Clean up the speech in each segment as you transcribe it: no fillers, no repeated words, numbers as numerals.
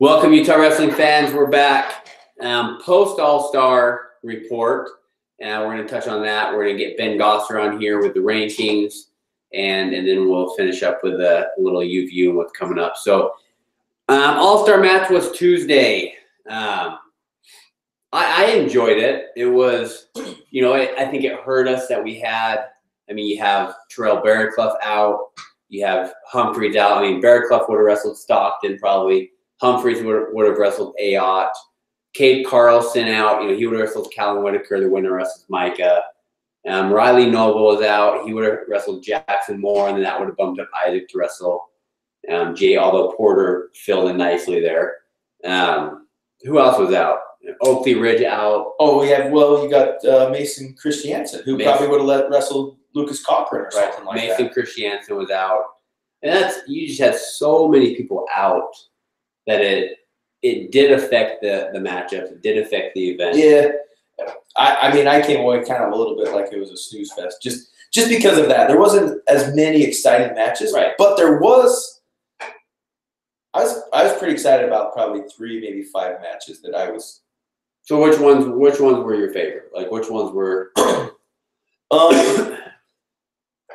Welcome, Utah wrestling fans. We're back. Post All-Star report. We're going to touch on that. We're going to get Ben Gosser on here with the rankings, and then we'll finish up with a little UView and what's coming up. So, All-Star match was Tuesday. I enjoyed it. It was, I think it hurt us that we had. You have Terrell Barraclough out. You have Humphreys out. Barraclough would have wrestled Stockton probably. Humphreys would have wrestled Ayotte. Cade Carlson out. He would have wrestled Calvin Whitaker. The winner wrestles Micah. Riley Noble was out. He would have wrestled Jackson Moore, and then that would have bumped up Isaac to wrestle Jay, although Porter filled in nicely there. Who else was out? Oakley Ridge out. Oh, you got Mason Christiansen, who probably would have wrestled Lucas Cochran or something like that. Mason Christiansen was out. And you just had so many people out that it did affect the matchups. It did affect the event. Yeah. I came away kind of a little bit like it was a snooze fest. Just because of that. There wasn't as many exciting matches. Right. But there was I was pretty excited about probably 3, maybe 5 matches that I was. So which ones were your favorite? Like which ones were I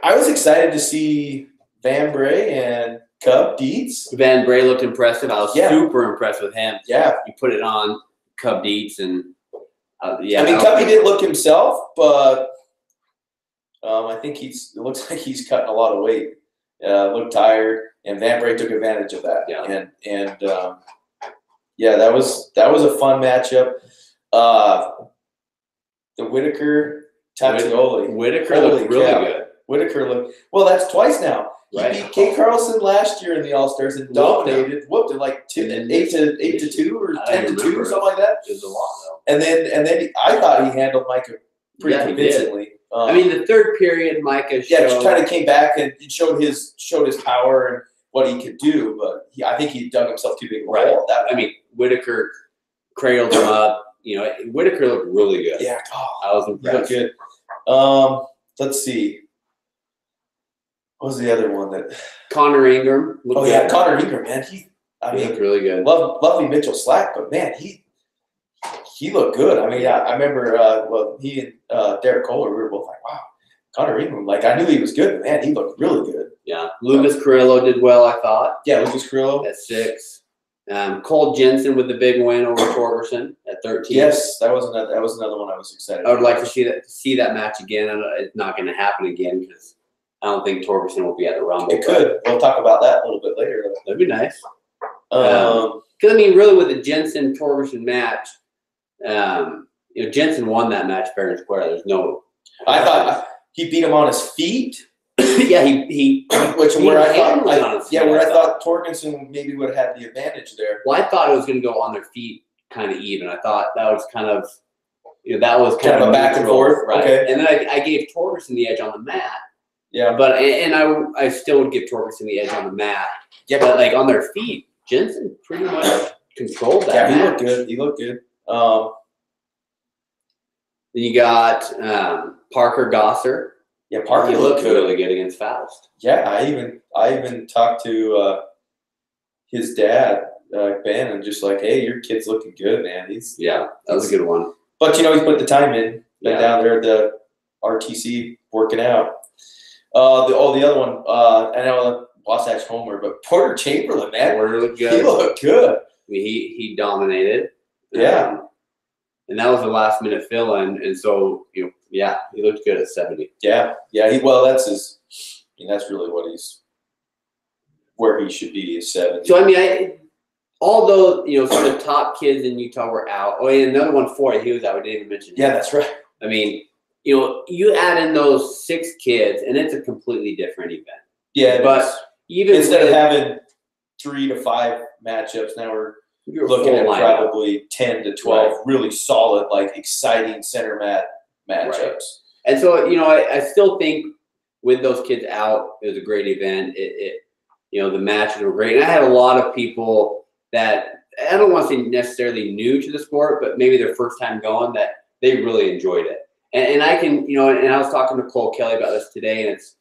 was excited to see Van Bray and Cub Dietz. Van Bray looked impressive. I was super impressed with him. Yeah. You put it on Cub Dietz and Cubby didn't look himself, but I think it looks like he's cutting a lot of weight. Looked tired, and Van Bray took advantage of that. Yeah. And that was a fun matchup. The Whitaker Tatsioli. Whitaker looked really good. Whitaker looked that's twice now. He beat Kate Carlson last year in the All-Stars and dominated. Whooped it like 8 to 2 or 10 to 2 or something like that. It was a lot though. And then I thought he handled Micah pretty convincingly. The third period, Micah just kind of came back and showed his power and what he could do, but I think he dug himself too big a hole at that point. Whitaker cradled him up. Whitaker looked really good. Yeah, I was impressed. He looked good. Let's see. What was the other one that? Connor Ingram. Good. Connor Ingram, man. He looked really good. Lovely Mitchell Slack, but man, he looked good. I remember he and Derek Kohler, we were both like, wow, Connor Ingram. I knew he was good, but man, he looked really good. Yeah. Lucas Carrillo did well, I thought. Yeah, Lucas Carrillo. At 6. Cole Jensen with the big win over Torgerson at 13. Yes, that was another one I was excited about. I would like to see that match again. It's not going to happen again because I don't think Torgerson will be at the Rumble. It could. We'll talk about that a little bit later. That'd be nice. Because really, with the Jensen Torgerson match, Jensen won that match fair and square. There's no. I thought he beat him on his feet. Yeah, he where I thought Torgerson maybe would have had the advantage there. Well, I thought it was going to go on their feet kind of even. I thought that was kind of that was kind of a back and forth, right? Okay. And then I gave Torgerson the edge on the mat. Yeah, but I still would give Torgerson the edge on the mat. Yeah, but on their feet, Jensen pretty much controlled that. Yeah, match. He looked good. Then you got Parker Gosser. Yeah, Parker looked really good against Faust. Yeah, I even talked to his dad, Ben, and just like, hey, your kid's looking good, man. That was a good one. But he put the time in. Been down there at the RTC working out. The other one, I know Wasatch Homer, but Porter Chamberlain, man. Porter looked good. He looked good. He dominated. Yeah. And that was a last minute fill in, and so he looked good at 70. Yeah. That's his. That's really where he should be is 70. So although some of the top kids in Utah were out. Oh, and another one for it. He was out. We didn't even mention. Yeah, that's right. You add in those 6 kids, and it's a completely different event. Yeah, but even instead of having 3 to 5 matchups, now we're looking at probably 10 to 12 really solid, exciting center mat matchups. Right. And so, I still think with those kids out, it was a great event. The matches were great. And I had a lot of people that, I don't want to say necessarily new to the sport, but maybe their first time going, that they really enjoyed it. And I can, and I was talking to Cole Kelly about this today, and it's,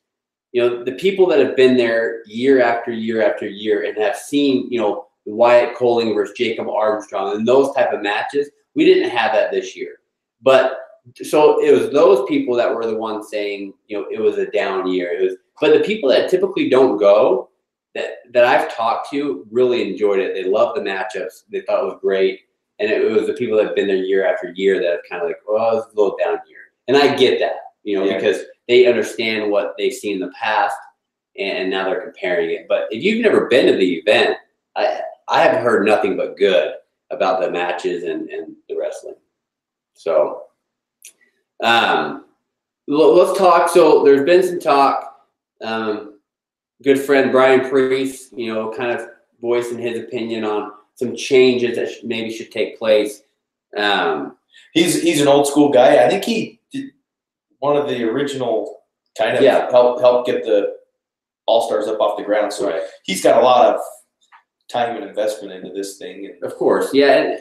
the people that have been there year after year after year and have seen, Wyatt Coling versus Jacob Armstrong and those type of matches. We didn't have that this year. But so it was those people that were the ones saying, it was a down year. But the people that typically don't go, that I've talked to, really enjoyed it. They loved the matchups. They thought it was great. And it was the people that have been there year after year that have kind of like, oh, it's a little down year. And I get that, because they understand what they've seen in the past, and now they're comparing it. But if you've never been to the event, I have heard nothing but good about the matches and the wrestling. So let's talk. So there's been some talk. Good friend Brian Priest, kind of voicing his opinion on some changes that maybe should take place. He's an old school guy. I think he did one of the original kind of help get the All-Stars up off the ground. So he's got a lot of time and investment into this thing. And of course, yeah.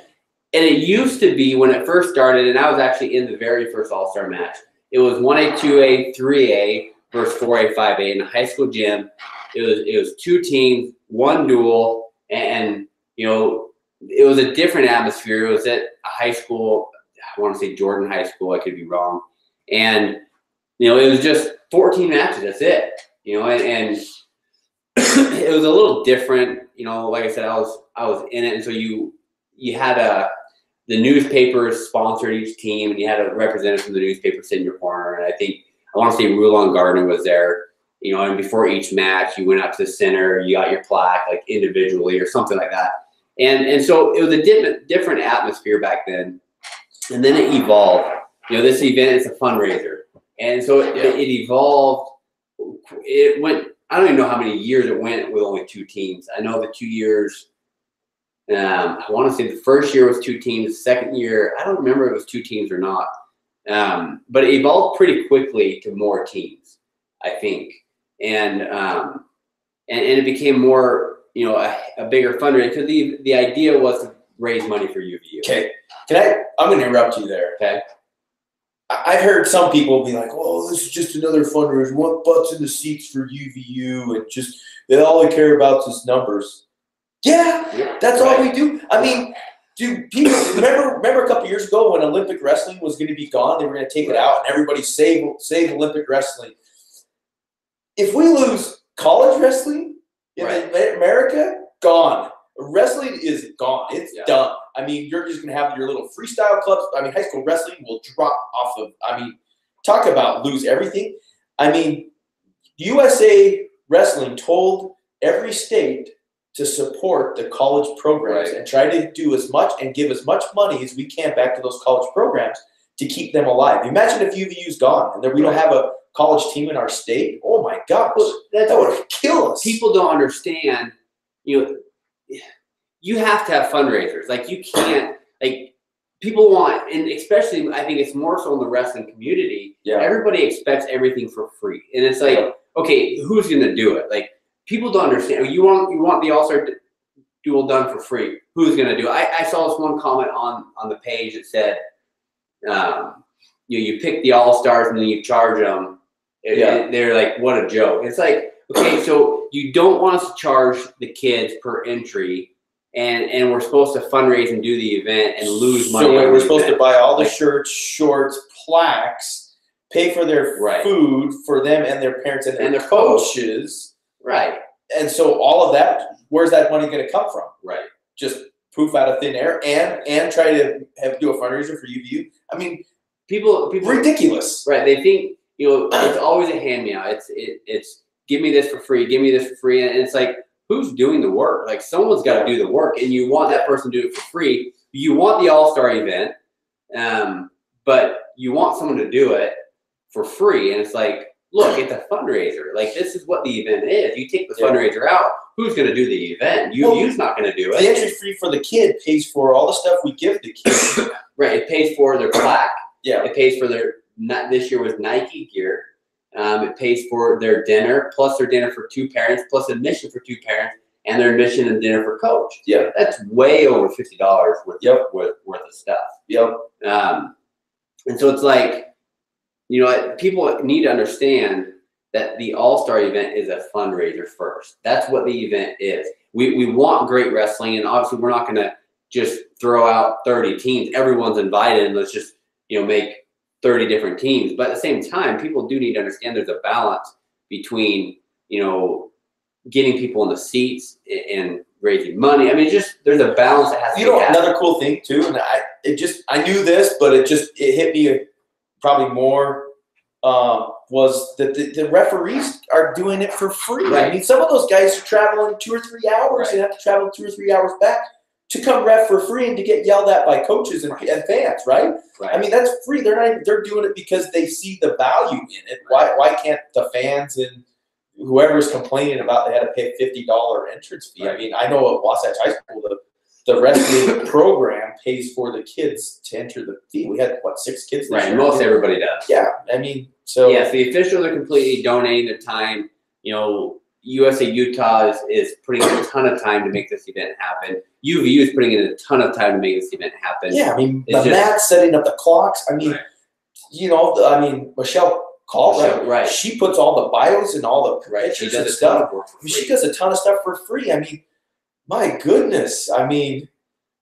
And it used to be when it first started, and I was actually in the very first All-Star match. It was 1A, 2A, 3A versus 4A, 5A in a high school gym. It was 2 teams, 1 duel, and it was a different atmosphere. It was at a high school. I want to say Jordan High School. I could be wrong. And it was just 14 matches. That's it. And it was a little different. Like I said, I was in it, and so you had the newspapers sponsored each team, and you had a representative from the newspaper sit in your corner. And I want to say Rulon Gardner was there. And before each match, you went out to the center, you got your plaque like individually or something like that. And so it was a different atmosphere back then. And then it evolved. This event is a fundraiser. And so it evolved. It went, I don't even know how many years it went with only 2 teams. I know the 2 years, I want to say the first year was 2 teams. The second year, I don't remember if it was 2 teams or not. But it evolved pretty quickly to more teams, I think. And it became more, a bigger fundraiser, because the idea was to raise money for UVU. Okay. I'm going to interrupt you there. Okay. I've heard some people be like, "Oh, this is just another fundraiser. What butts in the seats for UVU, and just all they care about is numbers." Yeah, that's all we do. I mean, do people remember a couple years ago when Olympic wrestling was going to be gone? They were going to take it out, and everybody save Olympic wrestling. If we lose college wrestling in America, gone. Wrestling is gone. It's done. I mean, you're just going to have your little freestyle clubs. I mean, high school wrestling will drop off of, talk about lose everything. I mean, USA Wrestling told every state to support the college programs and try to do as much and give as much money as we can back to those college programs to keep them alive. Imagine if UVU's gone and that we don't have a college team in our state. Oh my gosh, that would kill us. People don't understand, you have to have fundraisers. Like, you can't, people want, and especially I think it's more so in the wrestling community, everybody expects everything for free. And it's like, okay, who's going to do it? Like, people don't understand. You want the All-Star duel done for free. Who's going to do it? I saw this one comment on the page that said, you pick the All-Stars and then you charge them. They're like, what a joke. It's like, okay, so you don't want us to charge the kids per entry, and we're supposed to fundraise and do the event and lose money. So we're supposed to buy all the shirts, shorts, plaques, pay for their food for them and their parents and their coaches. Right. And so all of that, where's that money going to come from? Right. Just poof out of thin air and try to do a fundraiser for UVU. I mean, people ridiculous. Right. They think, it's always a hand-me-out. It's give me this for free, give me this for free. And it's like, who's doing the work? Like, someone's got to do the work, and you want that person to do it for free. You want the All-Star event, but you want someone to do it for free. And it's like, look, it's a fundraiser. Like, this is what the event is. You take the fundraiser out, who's going to do the event? UVU's not going to do it. The entry fee for the kid pays for all the stuff we give the kids. Right. It pays for their plaque. Yeah. It pays for this year was Nike gear. It pays for their dinner, plus their dinner for 2 parents, plus admission for 2 parents, and their admission and dinner for coach. Yeah. That's way over $50 worth of stuff. Yep. And so it's like, people need to understand that the All-Star event is a fundraiser first. That's what the event is. we want great wrestling, and obviously we're not going to just throw out 30 teams. Everyone's invited, and let's just, make 30 different teams. But at the same time, people do need to understand there's a balance between, getting people in the seats and raising money. I mean, there's a balance that has to be had. Another cool thing too, and I knew this, but it hit me probably more, was that the referees are doing it for free. Right. I mean, some of those guys are traveling 2 or 3 hours and have to travel 2 or 3 hours back to come ref for free and to get yelled at by coaches and fans, right? Right. I mean, that's free. They're doing it because they see the value in it. Why can't the fans and whoever's complaining about they had to pay a $50 entrance fee? Right. I mean, I know at Wasatch High School, the wrestling program pays for the kids to enter the fee. We had, 6 kids this Right, year? most everybody does. Yeah, I mean, so. Yes, the officials are completely donating their time. USA Utah is putting in a ton of time to make this event happen. UVU is putting in a ton of time to make this event happen. Yeah, I mean, It's the mat, setting up the clocks. I mean, Right. Michelle Call, Right. she puts all the bios and all the Right, she pictures and does a ton stuff. of work for I mean, free. she does a ton of stuff for free. I mean, my goodness. I mean,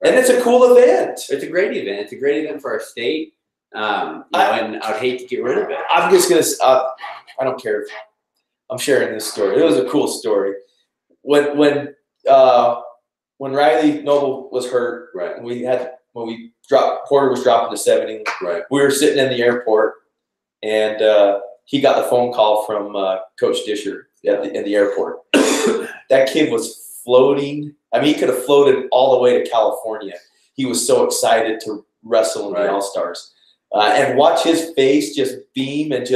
and it's a cool event. It's a great event. It's a great event for our state. And I'd hate to get rid of it. I'm just going to, I don't care if I'm sharing this story. It was a cool story. When Riley Noble was hurt, Right. Porter was dropping to 70. Right. We were sitting in the airport, and he got the phone call from Coach Disher in the airport. That kid was floating. I mean, he could have floated all the way to California. He was so excited to wrestle in Right. the All-Stars. And watch his face just beam and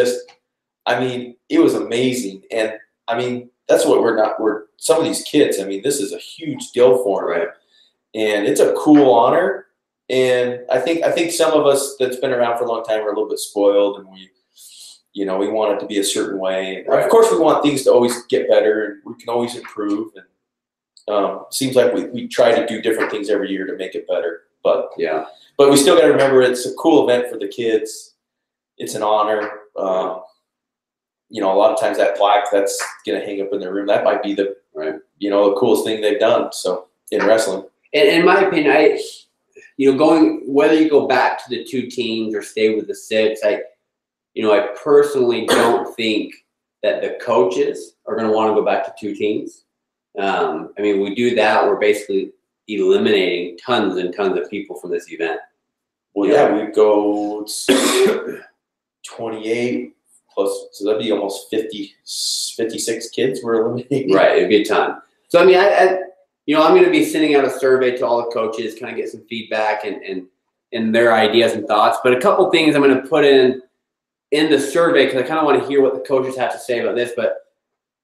it was amazing. And, I mean, that's what we're some of these kids, I mean, this is a huge deal for them. Right. And it's a cool honor. And I think some of us that's been around for a long time are a little bit spoiled, and we want it to be a certain way. And Right. Of course, we want things to always get better, and we can always improve. And seems like we try to do different things every year to make it better. But we still got to remember it's a cool event for the kids. It's an honor. A lot of times that plaque that's going to hang up in their room, that might be the the coolest thing they've done. So in wrestling, And in my opinion, whether you go back to the 2 teams or stay with the 6, I personally don't think that the coaches are going to want to go back to 2 teams. We do that, we're basically eliminating tons and tons of people from this event. Well, we go 28 plus, so that'd be almost 56 kids we're eliminating. Right, it'd be a ton. So I'm going to be sending out a survey to all the coaches, kind of get some feedback and their ideas and thoughts. But a couple things I'm going to put in the survey, because I kind of want to hear what the coaches have to say about this. But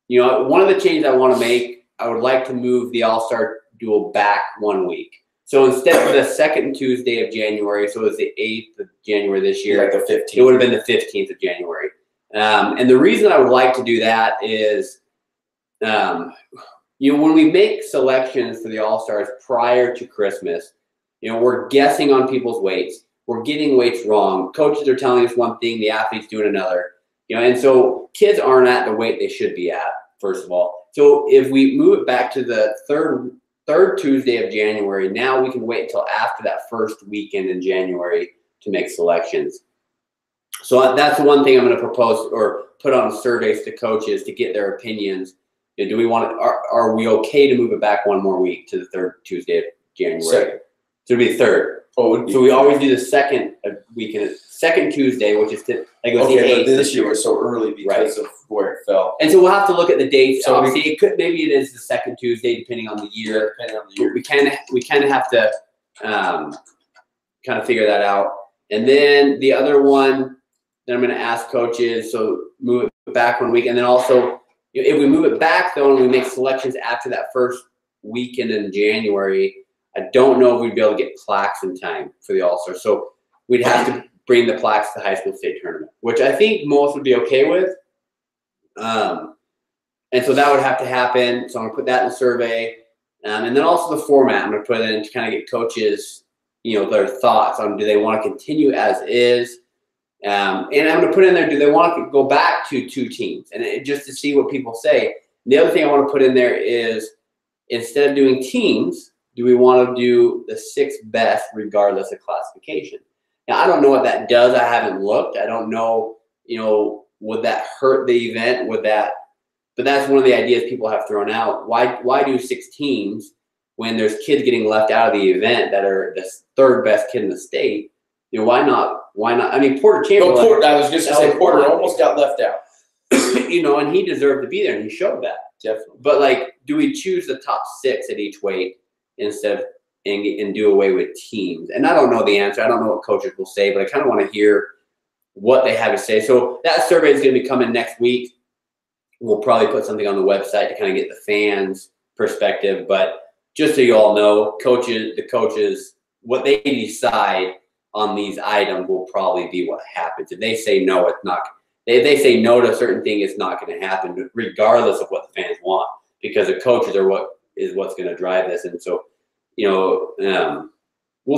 one of the changes I want to make, I would like to move the All-Star Duel back 1 week. So instead of the second Tuesday of January, so it was the 8th of January this year, Like the 15th. it would have been the 15th of January. And the reason I would like to do that is, when we make selections for the All-Stars prior to Christmas, we're guessing on people's weights. We're getting weights wrong. Coaches are telling us one thing, the athletes doing another. And so kids aren't at the weight they should be at, first of all. So if we move it back to the third Tuesday of January, now we can wait until after that first weekend in January to make selections. So that's one thing I'm going to propose or put on surveys to coaches to get their opinions. Do we want to, are we okay to move it back 1 more week to the third Tuesday of January? Second. So it'd be the third. Oh, So we always do the second weekend, second Tuesday, which is the 8th. This year was so early because of where it fell. And so we'll have to look at the dates. So Obviously, maybe it is the second Tuesday, depending on the year. Depending on the year. We kind of have to kind of figure that out. And then the other one that I'm going to ask coaches, so move it back 1 week, and then also if we move it back though, and we make selections after that first weekend in January, I don't know if we'd be able to get plaques in time for the All-Star. So we'd have to bring the plaques to the high school state tournament, which I think most would be okay with. And so that would have to happen. So I'm gonna put that in the survey. And then also the format, I'm gonna put it in to kind of get coaches, their thoughts on, do they want to continue as is? And I'm gonna put in there, do they want to go back to 2 teams? And just to see what people say. And the other thing I want to put in there is, instead of doing teams, do we want to do the 6 best regardless of classification? Now, I don't know what that does. I haven't looked. I don't know, would that hurt the event? But that's one of the ideas people have thrown out. Why do 6 teams when there's kids getting left out of the event that are the 3rd best kid in the state? Why not? I mean, Porter Chamberlain. I was just going to say, Porter almost got left out. And he deserved to be there, and he showed that. Definitely. But, do we choose the top 6 at each weight instead of and do away with teams? And I don't know the answer. I don't know what coaches will say, but I kind of want to hear what they have to say. So that survey is going to be coming next week. We'll probably put something on the website to kind of get the fans' perspective. But just so you all know, the coaches, what they decide on these items will probably be what happens. If they say no, it's not. If they say no to a certain thing, it's not going to happen, regardless of what the fans want, because the coaches are what's going to drive this. And so, we'll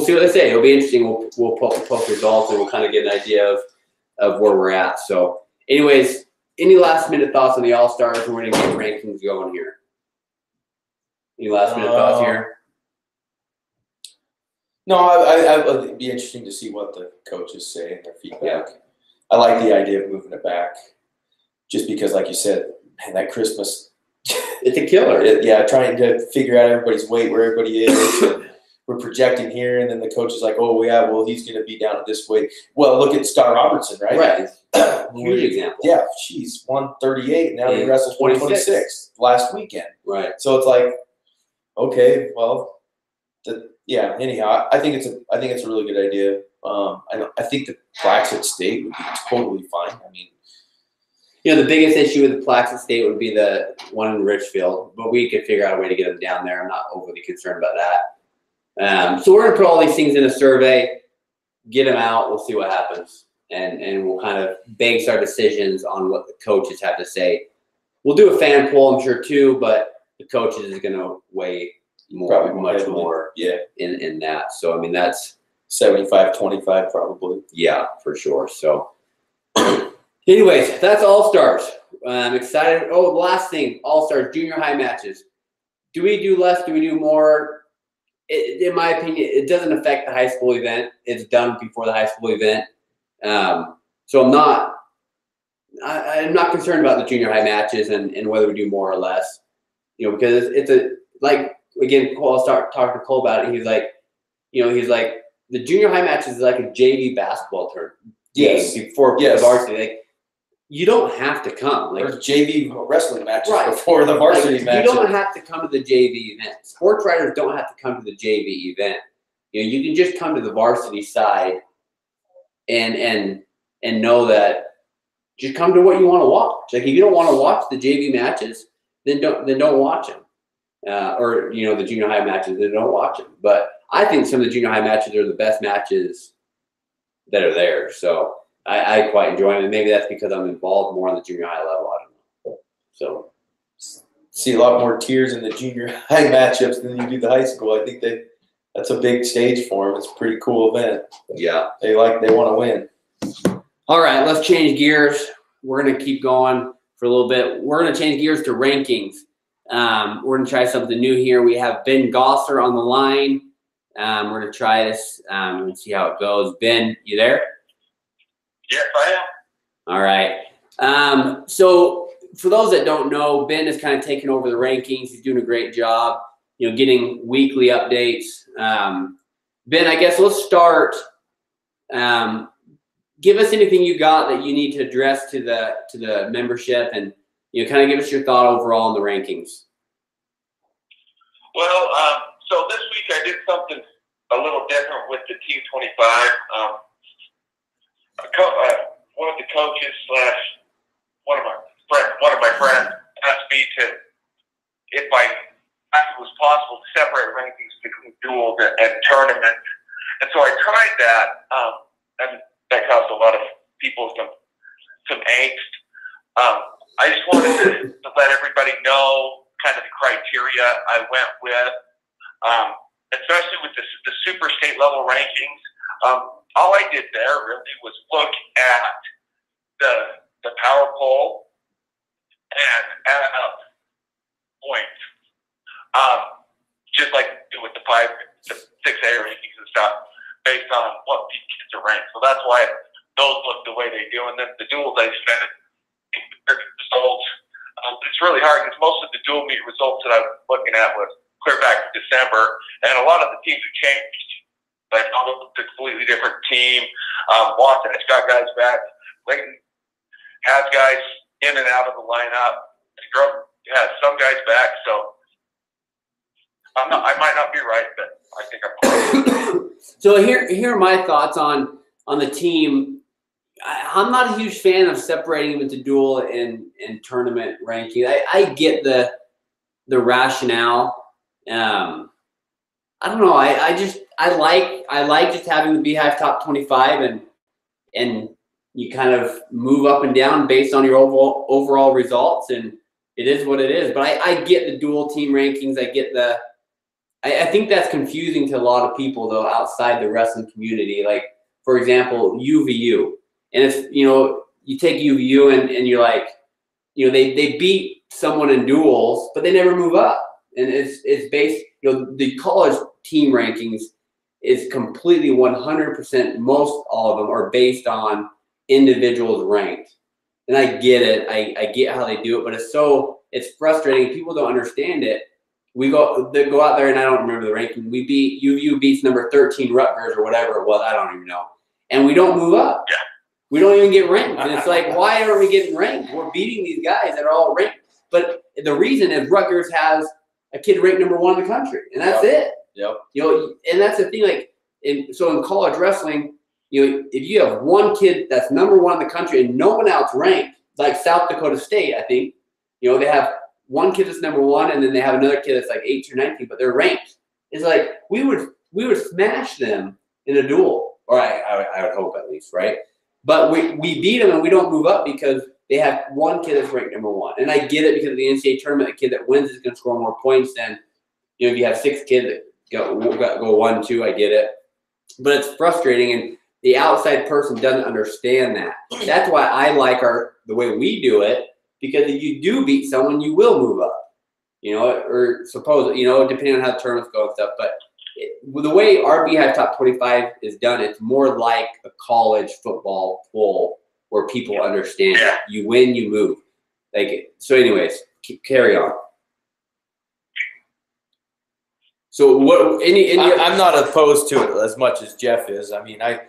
see what they say. It'll be interesting. We'll post results, and we'll kind of get an idea of where we're at. So, anyways, any last minute thoughts on the All-Stars? We're going to get rankings going here. Any last minute thoughts here? No, it'd be interesting to see what the coaches say and their feedback. Yeah. I like the idea of moving it back, just because, like you said, man, that Christmas, it's a killer. Trying to figure out everybody's weight, where everybody is. We're projecting here, and then the coach is like, "Oh yeah, well he's going to be down at this weight." Well, look at Star Robertson, right? Right. Huge example. Yeah, she's 138, and now he wrestled 126 last weekend. Right. So it's like, okay, well, anyhow, I think it's a really good idea. I think the plaques at state would be totally fine. I mean, the biggest issue with the plaques at state would be the one in Richfield, but we could figure out a way to get them down there. I'm not overly concerned about that. So we're going to put all these things in a survey, get them out. We'll see what happens, and we'll kind of base our decisions on what the coaches have to say. We'll do a fan poll, I'm sure, too, but the coaches is going to weigh much more in that. So, I mean, that's 75-25 probably. Yeah, for sure. So anyways, that's All-Stars. I'm excited. Oh, the last thing, All-Stars, junior high matches. Do we do less? Do we do more? In my opinion, it doesn't affect the high school event. It's done before the high school event. So I'm not concerned about the junior high matches and whether we do more or less, because it's again, Cole, I'll start talking to Cole about it. He's like, the junior high matches is like a JV basketball tournament. Yes. Before the varsity. You don't have to come. There's JV wrestling matches before the varsity matches. You don't have to come to the JV event. Sports writers don't have to come to the JV event. You can just come to the varsity side and know that just come to what you want to watch. Like, if you don't want to watch the JV matches, then don't watch them. Or the junior high matches, then don't watch them. But I think some of the junior high matches are the best matches that are there. So I quite enjoy them, and maybe that's because I'm involved more on the junior high level. I don't know. So see a lot more tears in the junior high matchups than you do the high school. I think that's a big stage for them. It's a pretty cool event. Yeah, they want to win. All right, let's change gears. We're gonna keep going for a little bit. We're gonna change gears to rankings. We're gonna try something new here. We have Ben Gosser on the line. We're gonna try this and see how it goes. Ben, you there? Yes, I am. All right. So for those that don't know, Ben has kind of taken over the rankings. He's doing a great job, getting weekly updates. Ben, I guess let's start. Give us anything you got that you need to address to the membership, and kind of give us your thought overall on the rankings. Well, so this week I did something a little different with the Team 25. One of the coaches / one of my friends asked me if it was possible to separate rankings between duels and tournaments, and so I tried that, and that caused a lot of people some angst. I just wanted to let everybody know kind of the criteria I went with, especially with the super state level rankings. All I did there really was look at the power poll and add up points. just like with the 6A rankings and stuff, based on what these kids are ranked. So that's why those look the way they do. And then the duals I spent results. It's really hard because most of the dual meet results that I was looking at was clear back to December, and a lot of the teams have changed. Like, it's a completely different team. Watson has got guys back. Layton has guys in and out of the lineup. Grove has some guys back. So I might not be right, but I think I'm close. So here are my thoughts on the team. I'm not a huge fan of separating them into dual and tournament ranking. I get the rationale. I don't know. I like just having the Beehive top 25 and you kind of move up and down based on your overall results, and it is what it is. But I get the dual team rankings. I think that's confusing to a lot of people though outside the wrestling community. Like, for example, UVU. And if you take UVU and you're like, they beat someone in duals, but they never move up. And it's based, the college team rankings is completely 100%. Most all of them are based on individuals ranked. And I get it. I get how they do it, but it's frustrating. People don't understand it. They go out there, and I don't remember the ranking. UVU beats number 13 Rutgers or whatever it was. I don't even know. And we don't move up. Yeah. We don't even get ranked. And it's like, why aren't we getting ranked? We're beating these guys that are all ranked. But the reason is Rutgers has a kid ranked number 1 in the country, and that's it. Yep. And that's the thing. Like, so in college wrestling, if you have one kid that's number 1 in the country and no one else ranked, like South Dakota State, I think, they have one kid that's number 1, and then they have another kid that's like 18 or 19, but they're ranked. It's like we would smash them in a duel, or I would hope at least, right? But we beat them and we don't move up because they have one kid that's ranked number 1. And I get it because of the NCAA tournament, the kid that wins is going to score more points than, if you have 6 kids that go 1-2, I get it. But it's frustrating, and the outside person doesn't understand that. That's why I like the way we do it, because if you do beat someone, you will move up, or suppose, depending on how the tournaments go and stuff. But the way our Beehive top 25 is done, it's more like a college football poll where people understand it. You win, you move. So anyways, carry on. So I'm not opposed to it as much as Jeff is. I mean, I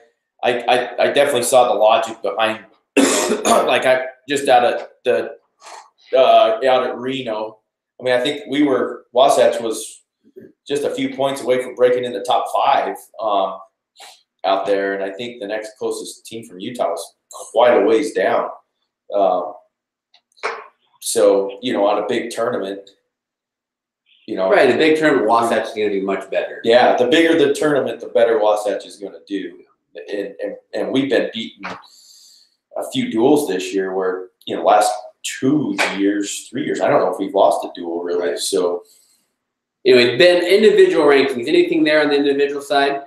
definitely saw the logic behind, like I just out at Reno. I mean, I think Wasatch was just a few points away from breaking in the top 5 out there, and I think the next closest team from Utah was quite a ways down. So on a big tournament, right, a big tournament, Wasatch is going to be much better. Yeah, the bigger the tournament, the better Wasatch is going to do. And we've been beaten a few duels this year where, last 2 years, 3 years, I don't know if we've lost a duel really. Right. So anyway, Ben, individual rankings, anything there on the individual side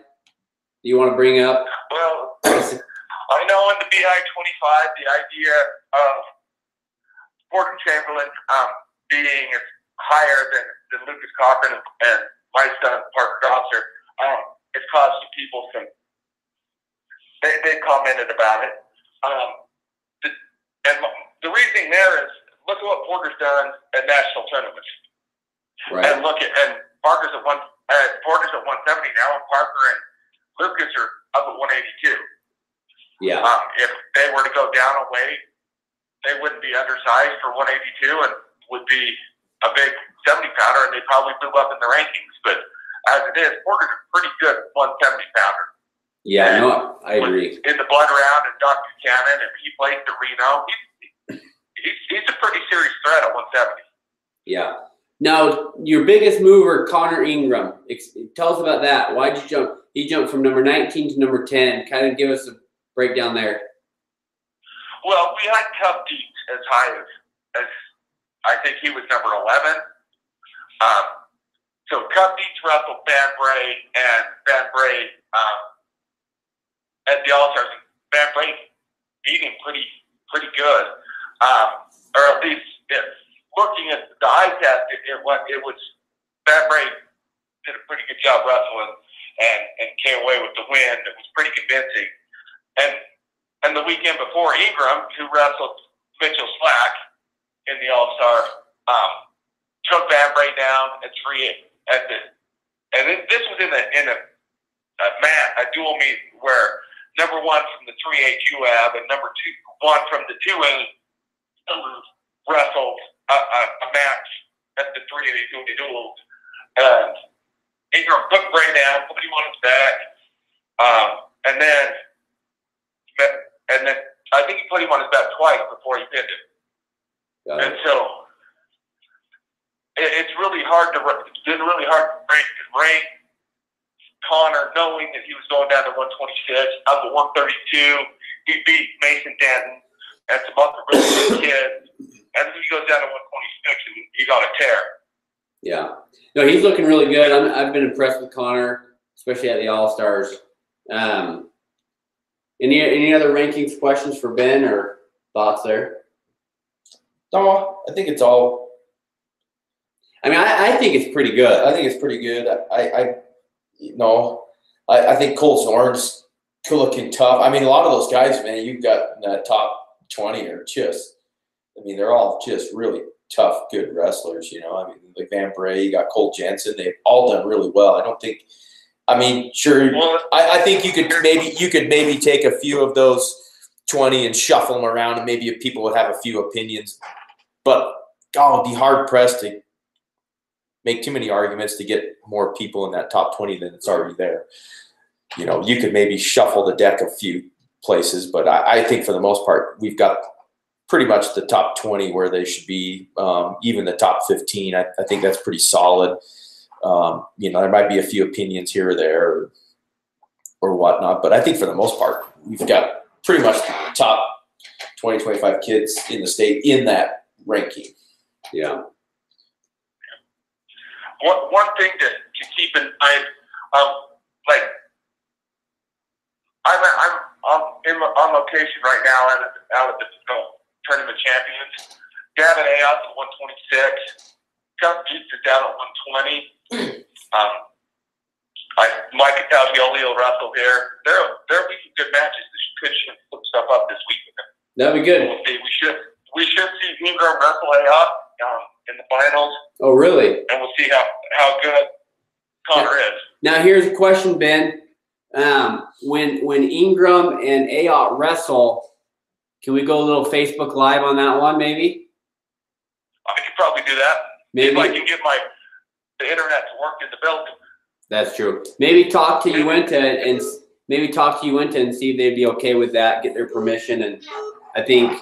you want to bring up? Well, I know in the Beehive 25, the idea of Gordon Chamberlain being higher than Lucas Cochran and my son, Parker Gosser, it's caused people some. They commented about it. And the reasoning there is, look at what Porter's done at national tournaments. Right. And Parker's at 170 now, and Parker and Lucas are up at 182. Yeah. If they were to go down a weight, they wouldn't be undersized for 182 and would be a big 70-pounder, and they'd probably move up in the rankings. But as it is, Porter's a pretty good 170-pounder. Yeah, no, I agree. In the blood round and Dr. Buchanan, and he played the Reno. He's a pretty serious threat at 170. Yeah. Now, your biggest mover, Connor Ingram. Tell us about that. Why'd you jump? He jumped from number 19 to number 10. Kind of give us a breakdown there. Well, we had Cup Deep as high as I think he was number 11. So Cup Deep wrestled Van Bray, and Van Bray at the All-Stars. Van Bray beat him pretty good. Or at least looking at the eye test, it was Van Bray did a pretty good job wrestling and came away with the win. It was pretty convincing. And the weekend before, Ingram, who wrestled Mitchell Slack in the All-Star, took Van Bray down at 3 and this was in a dual meet where number 1 from the 3A QAB and number 1 from the 2A wrestled a match at the 3A duels. And Ingram took Bray down, put him on his back, and then I think he put him on his back twice before he pinned him. And so it's really hard to rank Connor, knowing that he was going down to 126 up to 132. He beat Mason Denton and some other really good kids, and then he goes down to 126 and he got a tear. Yeah, no, he's looking really good. I've been impressed with Connor, especially at the All-Stars. Any other rankings questions for Ben or thoughts there? No, I think it's all. I mean, I think it's pretty good. I think it's pretty good. I think Cole Zorn's looking tough. I mean, a lot of those guys, man, you've got in that top 20 are just. I mean, they're all just really tough, good wrestlers. You know, I mean, like Van Bray, you got Cole Jensen. They've all done really well. I don't think. I mean, sure. Well, I think you could maybe take a few of those 20 and shuffle them around, and maybe people would have a few opinions. But God, it'd be hard pressed to make too many arguments to get more people in that top 20 than it's already there. You know, you could maybe shuffle the deck a few places, but I think for the most part, we've got pretty much the top 20 where they should be. Even the top 15, I think that's pretty solid. You know, there might be a few opinions here or there or whatnot, but I think for the most part, we've got pretty much the top 20, 25 kids in the state in that ranking. Yeah. One thing to keep in mind, like I'm on location right now out at the tournament champions. Gavin Ayos at 126. Chuck Beats is down at 120. Mike Taglioli will wrestle here. There'll be some good matches. Could put stuff up this week. That'd be good. We'll see. We should see Ingram wrestle Ayos in the finals. Oh, really? And we'll see how good Connor is. Now here's a question, Ben. When Ingram and Ayot wrestle, can we go a little Facebook Live on that one, maybe? I could probably do that. Maybe. If I can get the internet to work in the building. That's true. Maybe talk to Uinta and see if they'd be okay with that. Get their permission, and I think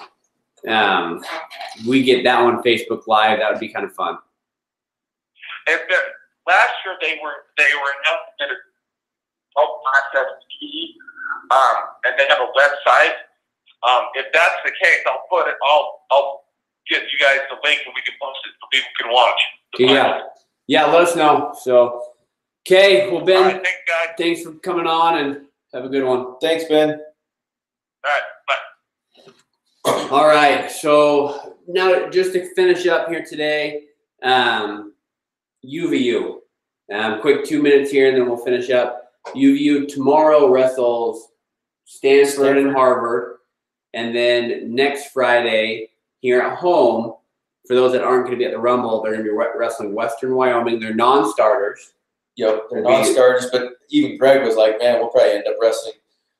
we get that one Facebook Live. That would be kind of fun. If last year they were announced that it's process key, and they have a website. If that's the case, I'll get you guys the link and we can post it so people can watch. Yeah. Let us know. So, okay. Well, Ben, all right, thanks, guys. Thanks for coming on, and have a good one. Thanks, Ben. All right, bye. All right. So now, just to finish up here today, UVU. Quick 2 minutes here, and then we'll finish up. UVU tomorrow wrestles Stanford and Harvard, and then next Friday here at home, for those that aren't going to be at the Rumble, they're going to be wrestling Western Wyoming. They're non-starters. Yep, they're non-starters, but even Greg was like, man, we'll probably end up wrestling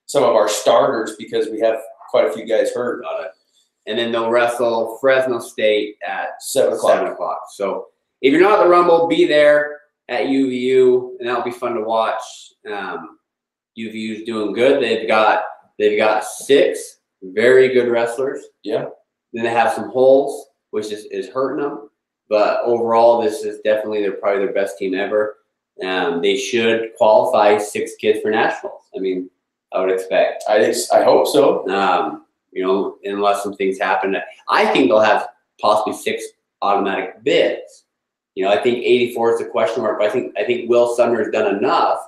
some of our starters because we have quite a few guys hurt. Got it. And then they'll wrestle Fresno State at 7 o'clock. So if you're not at the Rumble, be there at UVU, and that'll be fun to watch. UVU's doing good. They've got 6 very good wrestlers. Yeah. Then they have some holes, which is hurting them. But overall, this is definitely probably their best team ever. They should qualify 6 kids for nationals. I mean, I would expect. I hope so. You know, unless some things happen. I think they'll have possibly 6 automatic bids. You know, I think 84 is a question mark, but I think Will Sumner's done enough.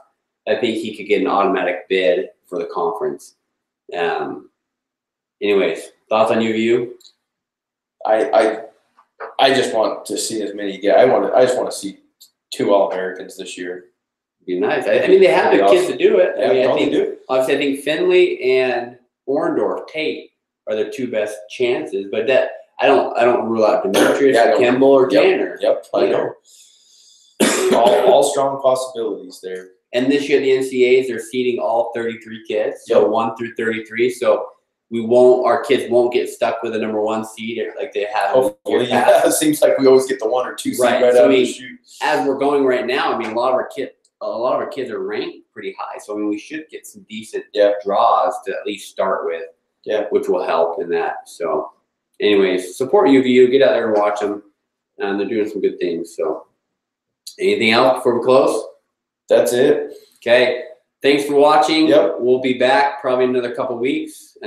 I think he could get an automatic bid for the conference. Anyways, thoughts on UVU? I just want to see as many guys. I just want to see 2 All-Americans this year. Be nice. I mean, they have the kids to do it. Yeah, I mean, I no, they think do. obviously, I think Finley and Orndorff Tate are their 2 best chances. But that I don't rule out Demetrius, Yeah, I don't- Kimball, or Yep, Tanner. Yep, I know. all strong possibilities there. And this year, the NCAAs they're seeding all 33 kids, so Yep. 1 through 33. So our kids won't get stuck with a number 1 seed like they have. in Hopefully, years past. yeah. It seems like we always get the 1 or 2 seed Right, right so out of we- the chute. As we're going right now, I mean, a lot of our kids are ranked pretty high. So I mean, we should get some decent Yeah. draws to at least start with. Yeah. Which will help in that. So, anyways, support UVU. Get out there and watch them. They're doing some good things. So, anything else before we close? That's it. Okay. Thanks for watching. Yep. We'll be back probably in another couple weeks.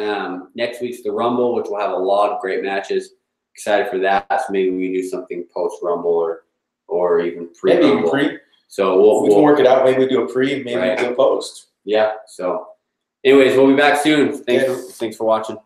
Next week's the Rumble, which will have a lot of great matches. Excited for that. So maybe we can do something post Rumble or even pre Maybe Rumble. pre. So We can work it out. Maybe we do a pre and maybe Right. we do a post. yeah. So, anyways, we'll be back soon. Okay. Thanks for watching.